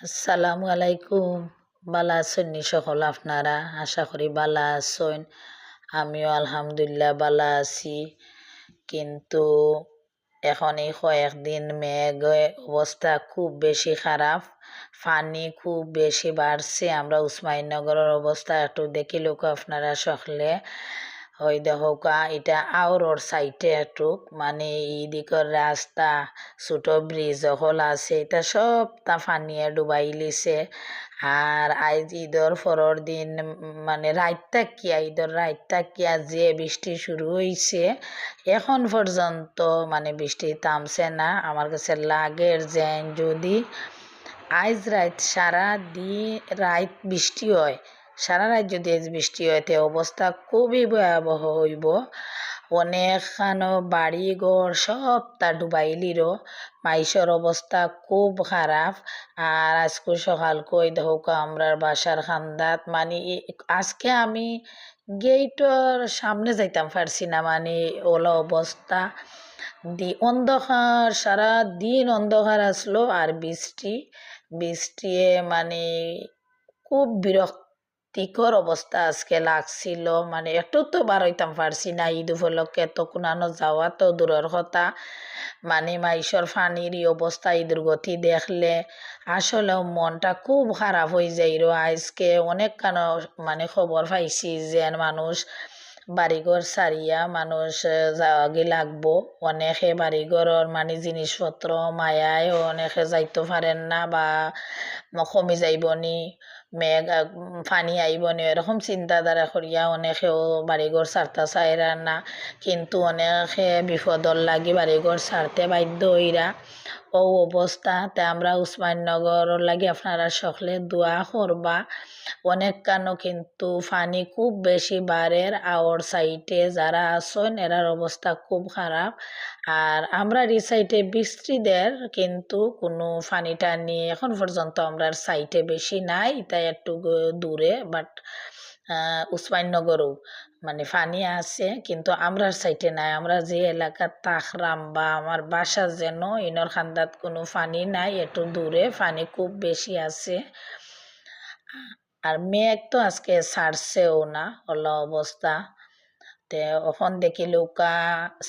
আসসালামু আলাইকুম। বালা আছেন নি সকল আপনারা? আশা করি বালা আছেন। আমিও আলহামদুলিল্লাহ বালা আছি। কিন্তু এখন এই কয়েকদিন অবস্থা খুব বেশি খারাপ। পানি খুব বেশি বাড়ছে। আমরা উসমানীনগরের অবস্থা একটু দেখিলেও আপনারা সকলে ওই দেখোকা এটা আউরোর সাইটে একটু মানে ইদিকর রাস্তা ছোট ব্রিজ হল আছে এটা সব তা ফানিয়ে ডুবাই লিছে। আর আজ ঈদর পরের দিন মানে রাত তাকিয়া যে বৃষ্টি শুরু হয়েছে এখন পর্যন্ত মানে বৃষ্টি থামছে না। আমার কাছে লাগের যে যদি আজ রাত সারা দিন রাত বৃষ্টি হয়, সারা রাত যদি আজ বৃষ্টি হয় তে অবস্থা খুবই ভয়াবহ হইব। অনেকখানো বাড়ি ঘর সব তা ডুবাইলিরও মাইসের অবস্থা খুব খারাপ। আর আজকে সকাল কই দেখো আমরার বাসার খান্দাত মানে আজকে আমি গেইটর সামনে যাইতাম পারছি না মানে ওলা অবস্থা অন্ধকার সারা দিন অন্ধকার আসলো আর বৃষ্টি মানে খুব বিরক্তিকর অবস্থা আজকে লাগছিল। মানে একটু তো বার হইতাম পারছি না ঈদ উপলক্ষে তো কোনানো যাওয়া তো দূরের কথা। মানে মাইসর ফানির অবস্থা ঈদের গতি দেখলে আসলে মনটা খুব খারাপ হয়ে যায়। আজকে অনেক কানো মানে খবর পাইছি যে মানুষ বাড়িঘর সারিয়া মানুষ যাওয়াগে লাগবো। অনেকে বাড়িঘরের মানে জিনিসপত্র মায়ায় অনেকে যাইতে পারেন না বা কমে যাইবনি পানি আইবনি এরকম চিন্তাধারা করিয়া অনেকেও বাড়িঘর ছাড়তে চাইরা না। কিন্তু অনেকে বিপদর লাগি বাড়িঘর ছাড়তে বাধ্য হইরা ও অবস্থাতে আমরা উসমানীনগর লাগি আপনারা সকলে দোয়া করবা। অনেক কানো কিন্তু পানি খুব বেশি বাড়ের আওয়ার সাইটে যারা আছেন এরার অবস্থা খুব খারাপ। আর আমরা এই সাইটে বৃষ্টিদের কিন্তু কোনো পানি টানি এখন পর্যন্ত আমরা সাইটে বেশি নাই, তাই একটু দূরে বাট উসমানীনগরও মানে পানি আছে কিন্তু আমরার সাইটে নাই। আমরা যে এলাকা তাকরাম বা আমার বাসা যেন ইনর খান্দাত কোনো পানি নাই, একটু দূরে পানি খুব বেশি আছে। আর মেঘ তো আজকে ছাড়ছেও না হলো অবস্থা। তে এখন দেখি লৌকা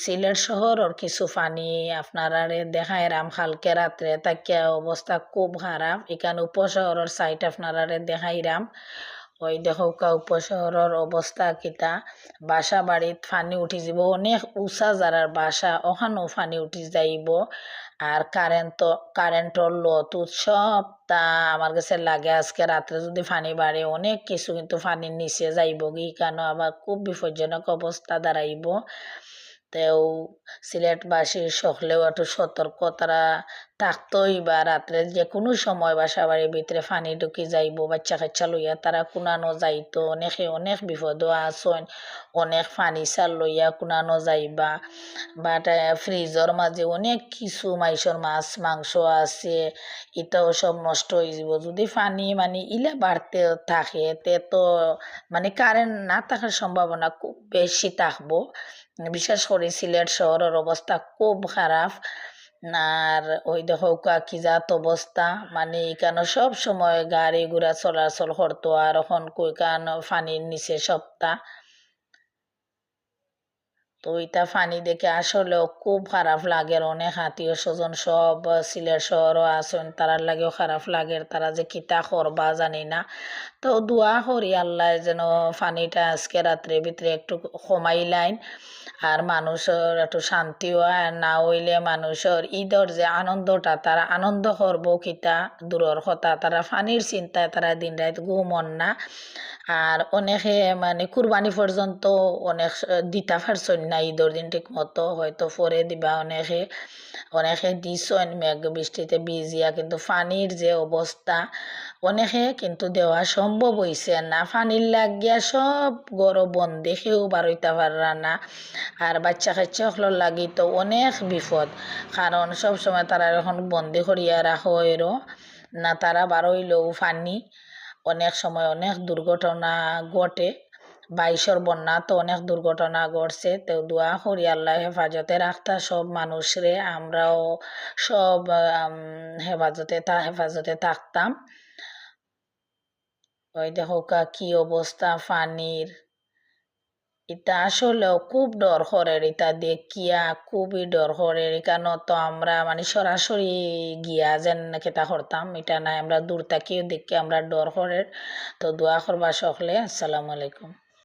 সিলেট শহর ওর কিছু পানি আপনারা দেখায় রাম কালকে রাত্রে তাকিয়া অবস্থা খুব খারাপ। এখানে উপশহরের সাইট আপনারা দেখাইরাম। ওই দেখোকা উপশহরের অবস্থা কিতা বাসা বাড়িত পানি উঠি যাব, অনেক উঁচা যারার বাসা ওখানেও পানি উঠি যাইব। আর কারেন্টর লত সব তা আমার কাছে লাগে আজকে রাত্রে যদি পানি বাড়ে অনেক কিছু কিন্তু পানির নিচে যাইব কি কেন আবার খুব বিপজ্জনক অবস্থা দাঁড়াইব। তেও সিলেটবাসীর সকলেও একটু সতর্ক তারা থাকতোই বা রাত্রে যে কোনো সময় বাসা বাড়ির ভিতরে পানি ঢুকি যাইব বাচ্চা কাচ্চা লইয়া তারা কুনানো যাইতো। অনেকে অনেক বিপদও আসন, অনেক পানি সার লইয়া কুনানো যাইবা। বাট ফ্রিজর মাঝে অনেক কিছু মাইসর মাছ মাংস আছে এটাও সব নষ্ট হয়ে যাব যদি পানি মানে ইলা বাড়তে থাকে তে তো মানে কারেন্ট না থাকার সম্ভাবনা খুব বেশি থাকবো। বিশেষ করে সিলেট শহরের অবস্থা খুব খারাপ। আর ওই দেখো কি জাত অবস্থা মানে এখানে সব সময় গাড়ি ঘোড়া চলাচল করতো আর এখন কই কান পানির নিচে সপ্তাহ। তো এটা পানি দেখে আসলেও খুব খারাপ লাগে। অনেক আত্মীয় স্বজন সব সিলেট শহরও আছেন তারার লাগেও খারাপ লাগে, তারা যে কিতা করবা জানি না। তো দোয়া করি আল্লাহ যেন পানিটা আজকে রাত্রের ভিতরে একটু কমাইলাইন আর মানুষের একটু শান্তি হয়। আর না হইলে মানুষের ঈদর যে আনন্দটা তারা আনন্দ করবো কিতা দূরের কথা, তারা পানির চিন্তায় তারা দিন রাত ঘুমন না। আর অনেকে মানে কুরবানি পর্যন্ত অনেক দিতা পারছেন না ঈদের দিন ঠিক মতো, হয়তো পরে দিবা অনেকে অনেকে দিছেন মেঘ বৃষ্টিতে ভিজিয়া, কিন্তু পানির যে অবস্থা অনেকে কিন্তু দেওয়া সম্ভব হইছে না। পানির লাগিয়া সব গরো বন্ধে কেউ বারইতে পাররা না। আর বাচ্চা কাচ্চা হলো লাগি তো অনেক বিপদ, কারণ সব সময় তারা এখন বন্দি করিয়া রাখো এরও না, তারা বারইলেও পানি অনেক সময় অনেক দুর্ঘটনা ঘটে। বাইশর বন্যা তো অনেক দুর্ঘটনা ঘটছে, তো দোয়া করি আল্লাহ হেফাজতে রাখতা সব মানুষরে, আমরাও সব হেফাজতে থাকতাম। ওই দেখো কি অবস্থা পানির, এটা আসলেও খুব ডর করে, এটা দেখিয়া খুবই ডর করে। কেন তো আমরা মানে সরাসরি গিয়া যেন কেটা করতাম এটা নাই, আমরা দূর থাকিও দেখি আমরা ডর করে। তো দোয়া করবা সকলে। আসসালামু আলাইকুম।